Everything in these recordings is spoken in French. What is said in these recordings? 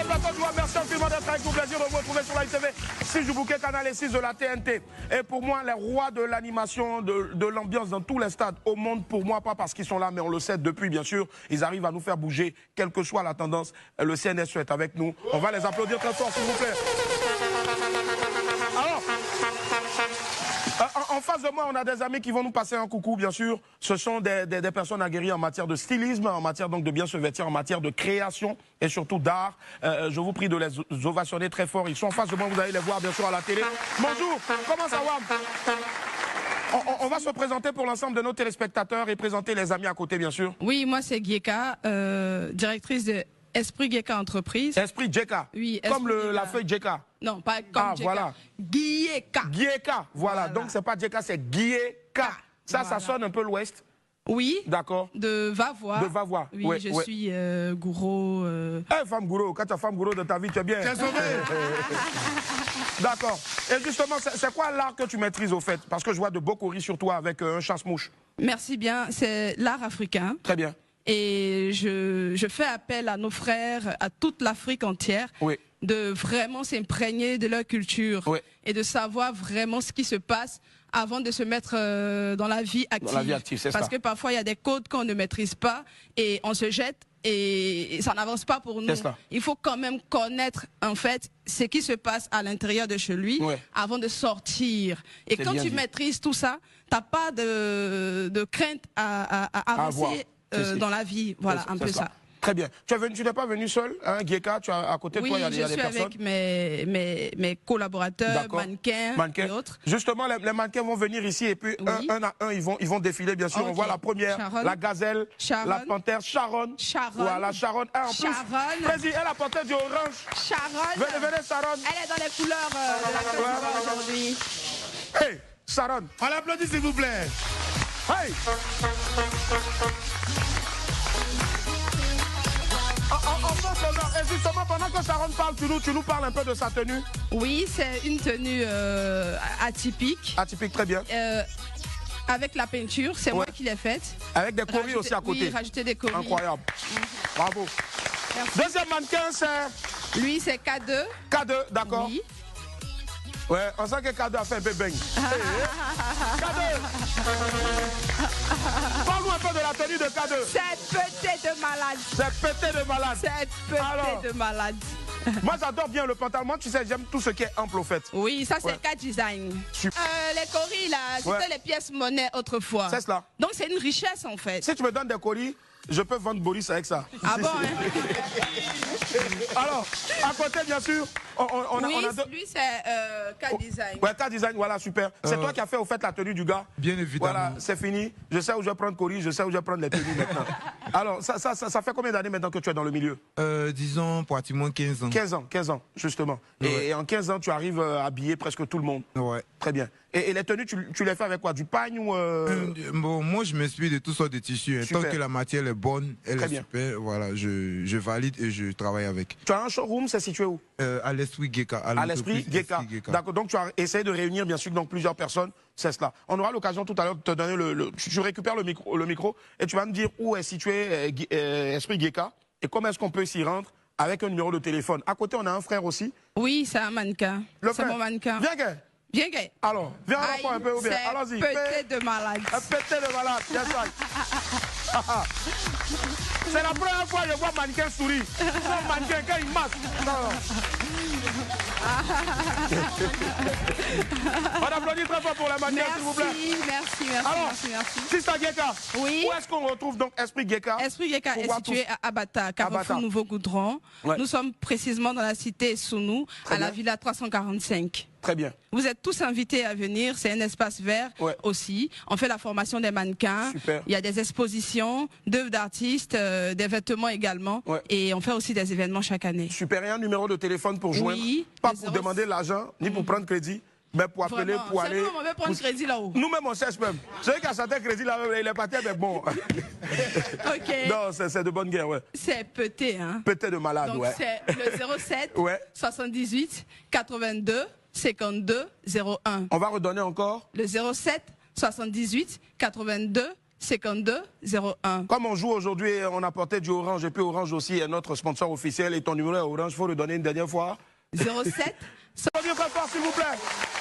le plateau, je vous remercie infiniment d'être avec nous. Plaisir de vous retrouver sur la TV 6 du bouquet, canal et 6 de la TNT. Et pour moi, les rois de l'animation, de l'ambiance dans tous les stades au monde, pour moi, pas parce qu'ils sont là, mais on le sait depuis, bien sûr, ils arrivent à nous faire bouger, quelle que soit la tendance. Le CNSE est avec nous. On va les applaudir très fort, s'il vous plaît. Alors, en face de moi, on a des amis qui vont nous passer un coucou, bien sûr. Ce sont des personnes aguerries en matière de stylisme, en matière donc de bien se vêtir, en matière de création et surtout d'art. Je vous prie de les ovationner très fort. Ils sont en face de moi, vous allez les voir bien sûr à la télé. Bonjour, comment ça va? On va se présenter pour l'ensemble de nos téléspectateurs et présenter les amis à côté, bien sûr. Oui, moi c'est Gieka, directrice de Esprit Gieka Entreprise. Esprit Gieka. Oui, comme la feuille Gieka. Non, pas comme Gieka. Voilà. Gieka. Gieka, voilà. Donc c'est pas Gieka, c'est Gieka. Ça, voilà. Ça sonne un peu l'ouest. Oui. D'accord. De Vavois. De Vavois. Oui, ouais, je suis gourou. Femme gourou, quand tu as femme gourou de ta vie, tu es bien. T'es sauvé. D'accord. Et justement, c'est quoi l'art que tu maîtrises au fait? Parce que je vois de beaux coris sur toi avec un chasse-mouche. Merci bien. C'est l'art africain. Très bien. Et je fais appel à nos frères, à toute l'Afrique entière, oui. de vraiment s'imprégner de leur culture oui. et de savoir vraiment ce qui se passe avant de se mettre dans la vie active. Dans la vie active, c'est ça. Parce que parfois, il y a des codes qu'on ne maîtrise pas et on se jette et ça n'avance pas pour nous. Il faut quand même connaître, en fait, ce qui se passe à l'intérieur de chez lui avant de sortir. Et quand tu maîtrises tout ça, tu n'as pas de crainte à avancer dans la vie. Voilà, un peu ça. Très bien. Tu n'es pas venu seul, hein, Gieka, tu as à côté de toi, il y a des personnes. Oui, je suis avec mes collaborateurs, mannequins et autres. Justement, les mannequins vont venir ici et puis un à un, ils vont défiler, bien sûr. Okay. On voit la première, Sharon, la gazelle, la panthère, Sharon. Voilà, Sharon. En plus, vas-y, elle a porté du orange. Sharon. Venez, Sharon. Elle est dans les couleurs de la Côte d'Ivoire aujourd'hui. Hey, Sharon. On l'applaudit, s'il vous plaît. Hey. Et justement, pendant que Sharon parle, tu nous parles un peu de sa tenue. Oui, c'est une tenue atypique. Atypique, très bien. Avec la peinture, c'est moi qui l'ai faite. Avec des coris aussi à côté. Oui, rajouter des coris. Incroyable. Bravo. Merci. Deuxième mannequin, c'est... Lui, c'est K2. K2, d'accord. Oui. Ouais, on sent que K2 a fait un peu bang. K2. Parle-nous un peu de la tenue de K2. C'est pété de malade. C'est pété de malade. C'est pété de malade. Moi, j'adore bien le pantalon. Moi, tu sais, j'aime tout ce qui est ample, au fait. Oui, ça, c'est K-Design. Les coris, là, c'était les pièces monnaie autrefois. C'est cela. Donc, c'est une richesse, en fait. Si tu me donnes des coris, je peux vendre Boris avec ça. Ah bon, hein? Alors, à côté, bien sûr, on a deux... lui, c'est K-Design. Ouais, K-Design, voilà, super. C'est toi qui as fait, au fait, la tenue du gars. Bien évidemment. Voilà, c'est fini. Je sais où je vais prendre Cory, je sais où je vais prendre les tenues maintenant. Alors, ça fait combien d'années maintenant que tu es dans le milieu? Disons, pratiquement 15 ans. 15 ans, justement. Ouais. Et en 15 ans, tu arrives à habiller presque tout le monde. Ouais. Très bien. Et les tenues, tu les fais avec quoi? Du pagne ou... Bon, moi, je m'inspire de toutes sortes de tissus. Hein. Tant que la matière est bonne, elle est super. Voilà, je valide et je travaille avec. Tu as un showroom, c'est situé où? À l'Esprit Gieka. À l'Esprit Gieka. D'accord, donc tu as essayé de réunir, bien sûr, donc, plusieurs personnes. C'est cela. On aura l'occasion tout à l'heure de te donner tu récupères le micro et tu vas me dire où est situé Esprit Gieka et comment est-ce qu'on peut s'y rendre avec un numéro de téléphone. À côté, on a un frère aussi. Oui, c'est un mannequin. C'est mon mannequin. Viens, gars. Bien gay. Alors, viens un peu ou bien. Allons-y. Pété de malade. Pété de malade, bien sûr. C'est la première fois que je vois un mannequin sourire. Un mannequin quand il marche. On applaudit très fort pour la mannequin, s'il vous plaît. Merci. Alors, Sister Gieka, oui. Où est-ce qu'on retrouve donc Esprit Gieka? Esprit Gieka est situé à Abata, Carrefour Nouveau Goudron. Ouais. Nous sommes précisément dans la cité Sounou, à la Villa 345. Très bien. Vous êtes tous invités à venir, c'est un espace vert aussi. On fait la formation des mannequins. Super. Il y a des expositions d'œuvres d'artistes, des vêtements également. Et on fait aussi des événements chaque année. Super, et un numéro de téléphone pour joindre. Oui, pas pour demander l'argent, ni pour prendre crédit. Mais pour appeler, pour aller... Nous, on veut prendre crédit là-haut. Nous-mêmes, on cherche même. Celui qui a certains crédits là, il est parti avec bon. Ok. Non, c'est de bonne guerre, ouais. C'est pété, hein. Pété de malade, donc, c'est le 07 78 82 52 01. On va redonner encore. Le 07 78 82 52 01. Comme on joue aujourd'hui, on a porté du Orange et puis Orange aussi est notre sponsor officiel et ton numéro est Orange, il faut le donner une dernière fois. 07. S'il vous plaît.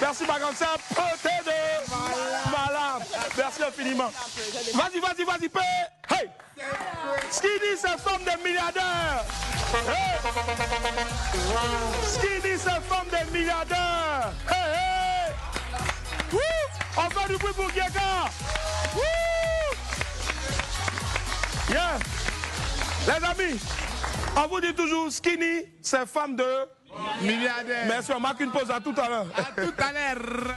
Merci ma grande sœur. Malade. Merci infiniment. Vas-y. Hey. Skinny, c'est femme de milliardaire. Hey. Skinny, c'est femme de milliardaire. Hey. On fait du bruit pour Giega. Yeah. Les amis, on vous dit toujours Skinny, c'est femme de milliardaire. Merci, on marque une pause à tout à l'heure. À tout à l'heure.